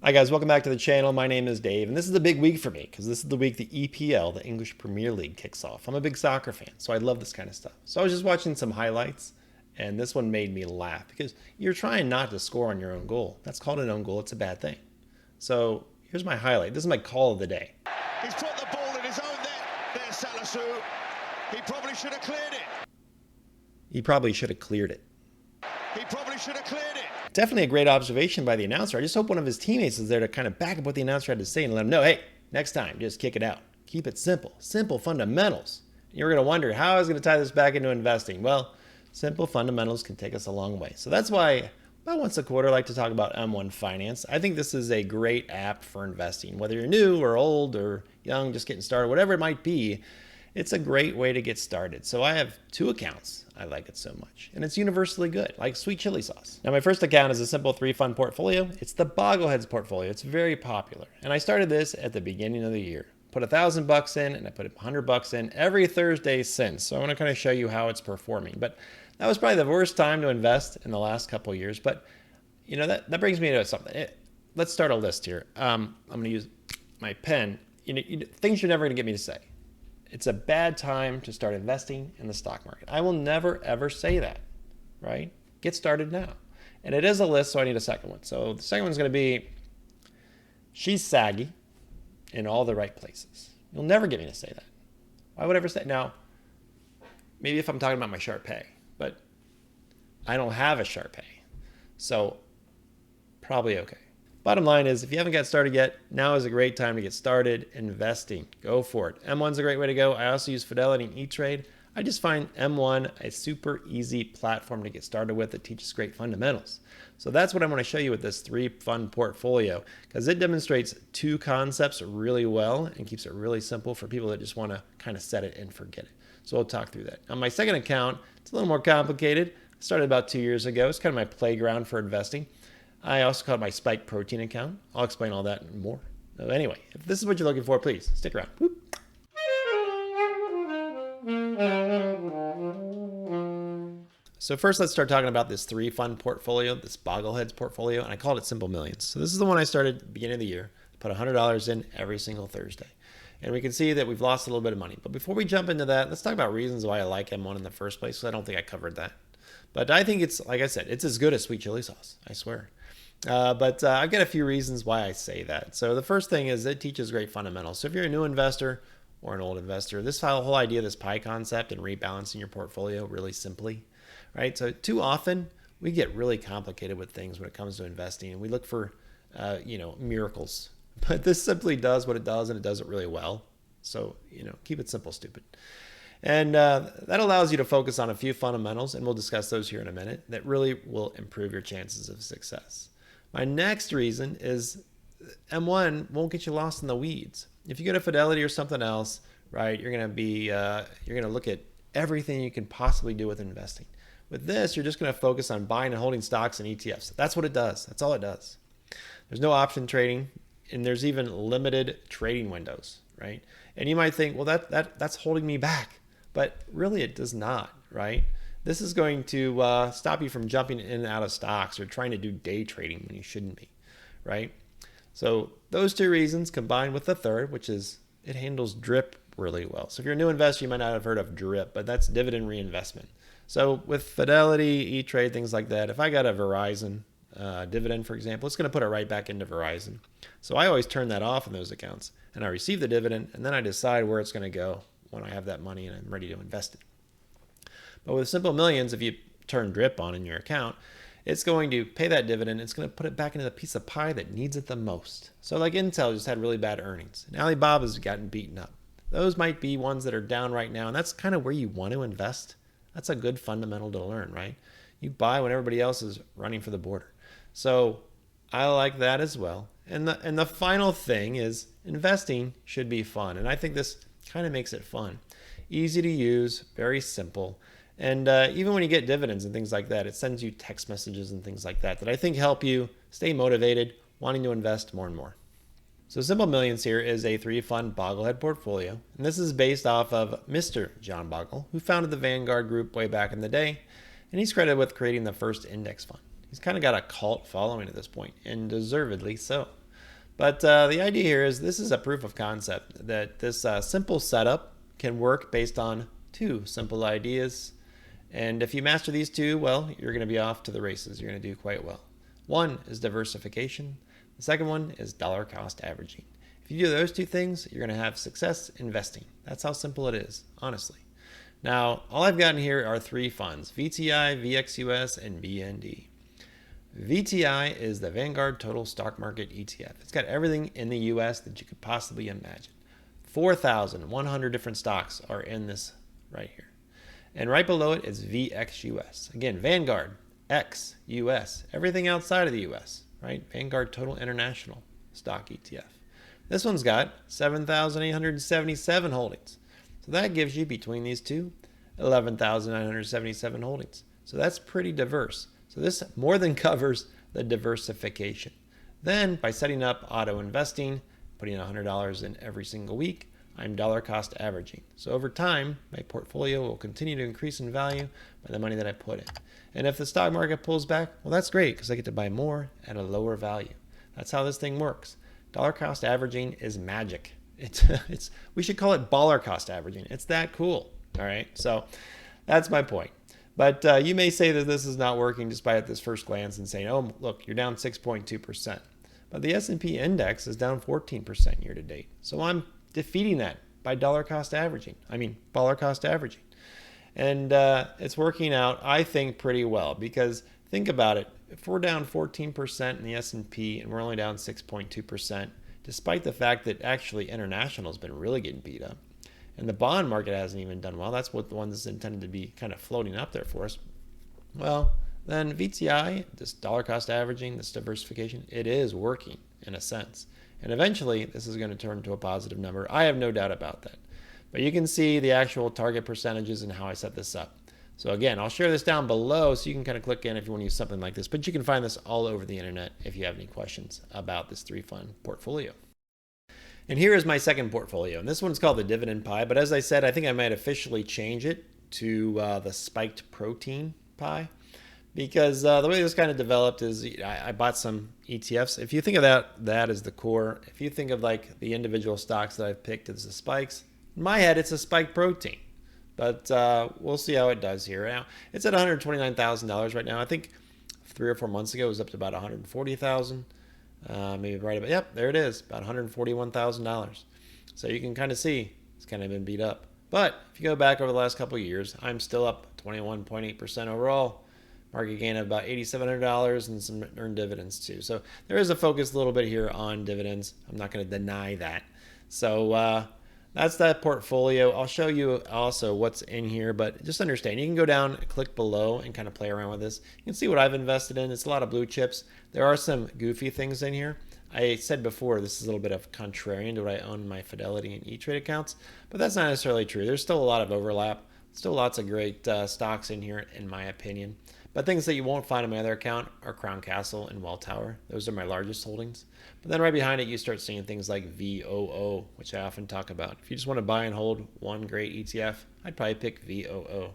Hi guys, welcome back to the channel. My name is Dave, and this is a big week for me because this is the week the EPL, the English Premier League, kicks off. I'm a big soccer fan, so I love this kind of stuff. So I was just watching some highlights, and this one made me laugh because you're trying not to score on your own goal. That's called an own goal. It's a bad thing. So here's my highlight. This is my call of the day. He's put the ball in his own net. There's Salisu. He probably should have cleared it. He probably should have cleared it. He probably should have cleared it. Definitely a great observation by the announcer. I just hope one of his teammates is there to kind of back up what the announcer had to say and let him know, hey, next time, just kick it out. Keep it simple. Simple fundamentals. You're going to wonder, how I was going to tie this back into investing? Well, simple fundamentals can take us a long way. So that's why about once a quarter I like to talk about M1 Finance. I think this is a great app for investing. Whether you're new or old or young, just getting started, whatever it might be, it's a great way to get started. So I have 2 accounts. I like it so much. And it's universally good, like sweet chili sauce. Now my first account is a simple 3-fund portfolio. It's the Bogleheads portfolio. It's very popular. And I started this at the beginning of the year. Put $1,000 in and I put $100 in every Thursday since. So I want to kind of show you how it's performing. But that was probably the worst time to invest in the last couple of years. But you know, that brings me to something. Let's start a list here. I'm going to use my pen. Things you're never going to get me to say. It's a bad time to start investing in the stock market. I will never, ever say that, right? Get started now. And it is a list, so I need a second one. So the second one's going to be, she's saggy in all the right places. You'll never get me to say that. Why would I ever say that? Now, maybe if I'm talking about my Sharpay, but I don't have a Sharpay. So probably okay. Bottom line is, if you haven't got started yet, now is a great time to get started investing. Go for it. M1's a great way to go. I also use Fidelity and E-Trade. I just find M1 a super easy platform to get started with that teaches great fundamentals. So that's what I want to show you with this 3-fund portfolio, because it demonstrates 2 concepts really well and keeps it really simple for people that just want to kind of set it and forget it. So we'll talk through that. On my second account, it's a little more complicated. I started about 2 years ago. It's kind of my playground for investing. I also call it my spike protein account. I'll explain all that and more. So anyway, if this is what you're looking for, please stick around. Whoop. So first, let's start talking about this 3-fund portfolio, this Bogleheads portfolio, and I called it Simple Millions. So this is the one I started at the beginning of the year. Put $100 in every single Thursday. And we can see that we've lost a little bit of money. But before we jump into that, let's talk about reasons why I like M1 in the first place, because I don't think I covered that. But I think it's, like I said, it's as good as sweet chili sauce, I swear. But I've got a few reasons why I say that. So the first thing is it teaches great fundamentals. So if you're a new investor or an old investor, this whole idea of this pie concept and rebalancing your portfolio really simply, right? So too often we get really complicated with things when it comes to investing, and we look for, miracles. But this simply does what it does, and it does it really well. So, keep it simple, stupid. And that allows you to focus on a few fundamentals, and we'll discuss those here in a minute, that really will improve your chances of success. My next reason is M1 won't get you lost in the weeds. If you go to Fidelity or something else, right, you're going to look at everything you can possibly do with investing. With this, you're just going to focus on buying and holding stocks and ETFs. That's what it does. That's all it does. There's no option trading, and there's even limited trading windows, right? And you might think, well, that's holding me back. But really, it does not, right? This is going to stop you from jumping in and out of stocks or trying to do day trading when you shouldn't be, right? So those 2 reasons combined with the third, which is it handles DRIP really well. So if you're a new investor, you might not have heard of DRIP, but that's dividend reinvestment. So with Fidelity, E-Trade, things like that, if I got a Verizon dividend, for example, it's going to put it right back into Verizon. So I always turn that off in those accounts, and I receive the dividend, and then I decide where it's going to go when I have that money and I'm ready to invest it. But with Simple Millions, if you turn DRIP on in your account, it's going to pay that dividend. It's going to put it back into the piece of pie that needs it the most. So like Intel just had really bad earnings, and Alibaba's gotten beaten up. Those might be ones that are down right now, and that's kind of where you want to invest. That's a good fundamental to learn, right? You buy when everybody else is running for the border. So I like that as well. And the final thing is investing should be fun, and I think this kind of makes it fun. Easy to use, very simple. And even when you get dividends and things like that, it sends you text messages and things like that I think help you stay motivated, wanting to invest more and more. So Simple Millions here is a 3-fund Boglehead portfolio. And this is based off of Mr. John Bogle, who founded the Vanguard Group way back in the day. And he's credited with creating the first index fund. He's kind of got a cult following at this point, and deservedly so. But the idea here is this is a proof of concept that this simple setup can work based on two simple ideas. And if you master these two, well, you're going to be off to the races. You're going to do quite well. One is diversification. The second one is dollar cost averaging. If you do those two things, you're going to have success investing. That's how simple it is, honestly. Now, all I've gotten here are three funds: VTI, VXUS, and BND. VTI is the Vanguard Total Stock Market ETF. It's got everything in the US that you could possibly imagine. 4,100 different stocks are in this right here. And right below it is VXUS. Again, Vanguard, X, US, everything outside of the US, right? Vanguard Total International Stock ETF. This one's got 7,877 holdings. So that gives you, between these two, 11,977 holdings. So that's pretty diverse. So this more than covers the diversification. Then by setting up auto investing, putting $100 in every single week, I'm dollar cost averaging. So over time, my portfolio will continue to increase in value by the money that I put in. And if the stock market pulls back, well, that's great because I get to buy more at a lower value. That's how this thing works. Dollar cost averaging is magic. We should call it baller cost averaging. It's that cool. All right. So that's my point. But you may say that this is not working just by at this first glance and saying, oh, look, you're down 6.2%. But the S&P index is down 14% year to date. So I'm defeating that by dollar cost averaging. Baller cost averaging. And it's working out, I think, pretty well because think about it. If we're down 14% in the S&P and we're only down 6.2%, despite the fact that actually international has been really getting beat up, and the bond market hasn't even done well. That's what the one that's intended to be kind of floating up there for us. Well, then VTI, this dollar cost averaging, this diversification, it is working in a sense. And eventually, this is going to turn to a positive number. I have no doubt about that. But you can see the actual target percentages and how I set this up. So again, I'll share this down below so you can kind of click in if you want to use something like this. But you can find this all over the internet if you have any questions about this three-fund portfolio. And here is my second portfolio. And this one's called the Dividend Pie. But as I said, I think I might officially change it to the Spiked Protein Pie. Because the way this kind of developed is I bought some ETFs. If you think of that as the core, if you think of like the individual stocks that I've picked as the spikes, in my head, it's a spiked protein. But we'll see how it does here. Now, it's at $129,000 right now. I think 3 or 4 months ago, it was up to about $140,000. Maybe right about, yep, there it is, about $141,000. So you can kind of see it's kind of been beat up. But if you go back over the last couple of years, I'm still up 21.8% overall. Market gain of about $8,700 and some earned dividends too. So there is a focus a little bit here on dividends. I'm not going to deny that. So that's that portfolio. I'll show you also what's in here, but just understand, you can go down, click below, and kind of play around with this. You can see what I've invested in. It's a lot of blue chips. There are some goofy things in here. I said before, this is a little bit of contrarian to what I own in my Fidelity and E-Trade accounts, but that's not necessarily true. There's still a lot of overlap. Still lots of great stocks in here, in my opinion. But things that you won't find in my other account are Crown Castle and Welltower. Those are my largest holdings. But then right behind it, you start seeing things like VOO, which I often talk about. If you just want to buy and hold one great ETF, I'd probably pick VOO.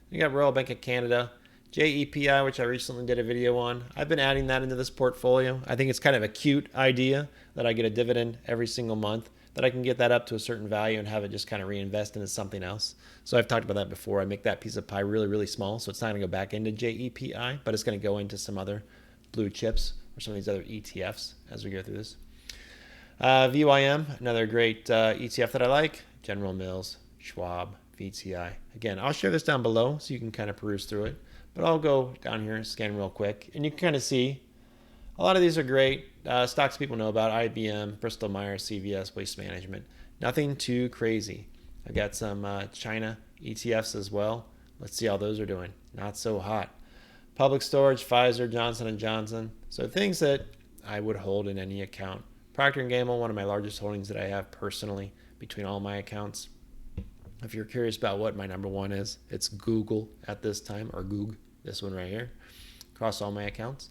You got Royal Bank of Canada, JEPI, which I recently did a video on. I've been adding that into this portfolio. I think it's kind of a cute idea that I get a dividend every single month, that I can get that up to a certain value and have it just kind of reinvest into something else. So I've talked about that before. I make that piece of pie really, really small, so it's not going to go back into JEPI, but it's going to go into some other blue chips or some of these other ETFs as we go through this. VYM, another great ETF that I like. General Mills, Schwab, VTI. Again, I'll share this down below so you can kind of peruse through it, but I'll go down here and scan real quick, and you can kind of see a lot of these are great. Stocks people know about: IBM, Bristol Myers, CVS, Waste Management. Nothing too crazy. I've got some China ETFs as well. Let's see how those are doing. Not so hot. Public Storage, Pfizer, Johnson & Johnson. So things that I would hold in any account. Procter & Gamble, one of my largest holdings that I have personally between all my accounts. If you're curious about what my number one is, it's Google at this time, or Goog, this one right here, across all my accounts.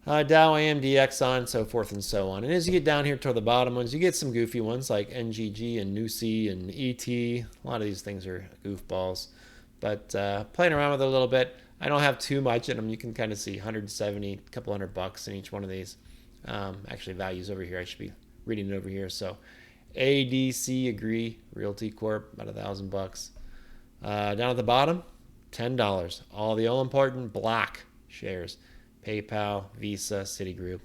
Dow, AMD, Exxon, so forth and so on. And as you get down here toward the bottom ones, you get some goofy ones like NGG and NUSI and ET. A lot of these things are goofballs. But playing around with it a little bit, I don't have too much in them. You can kind of see 170, a couple $100 in each one of these. Actually, values over here. I should be reading it over here. So ADC Agree Realty Corp, about $1,000. Down at the bottom, $10. All the all-important black shares. PayPal, Visa, Citigroup.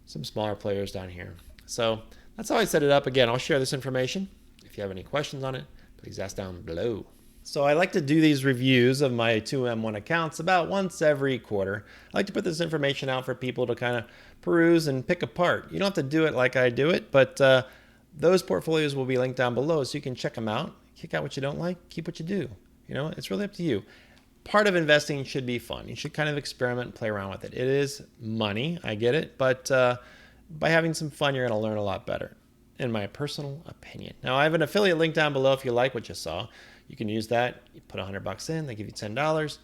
Some smaller players down here. So that's how I set it up. Again, I'll share this information. If you have any questions on it, please ask down below. So I like to do these reviews of my 2M1 accounts about once every quarter. I like to put this information out for people to kind of peruse and pick apart. You don't have to do it like I do it, but those portfolios will be linked down below so you can check them out. Kick out what you don't like, keep what you do. You know, it's really up to you. Part of investing should be fun. You should kind of experiment and play around with it. It is money, I get it, but by having some fun, you're going to learn a lot better, in my personal opinion. Now, I have an affiliate link down below if you like what you saw. You can use that. You put $100 in, they give you $10,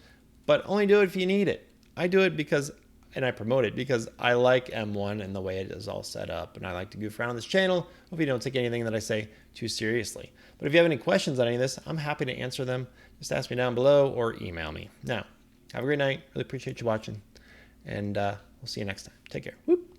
but only do it if you need it. I do it because, and I promote it because I like M1 and the way it is all set up, and I like to goof around on this channel. Hope you don't take anything that I say too seriously. But if you have any questions on any of this, I'm happy to answer them. Just ask me down below or email me. Now, have a great night. Really appreciate you watching, and we'll see you next time. Take care. Whoop.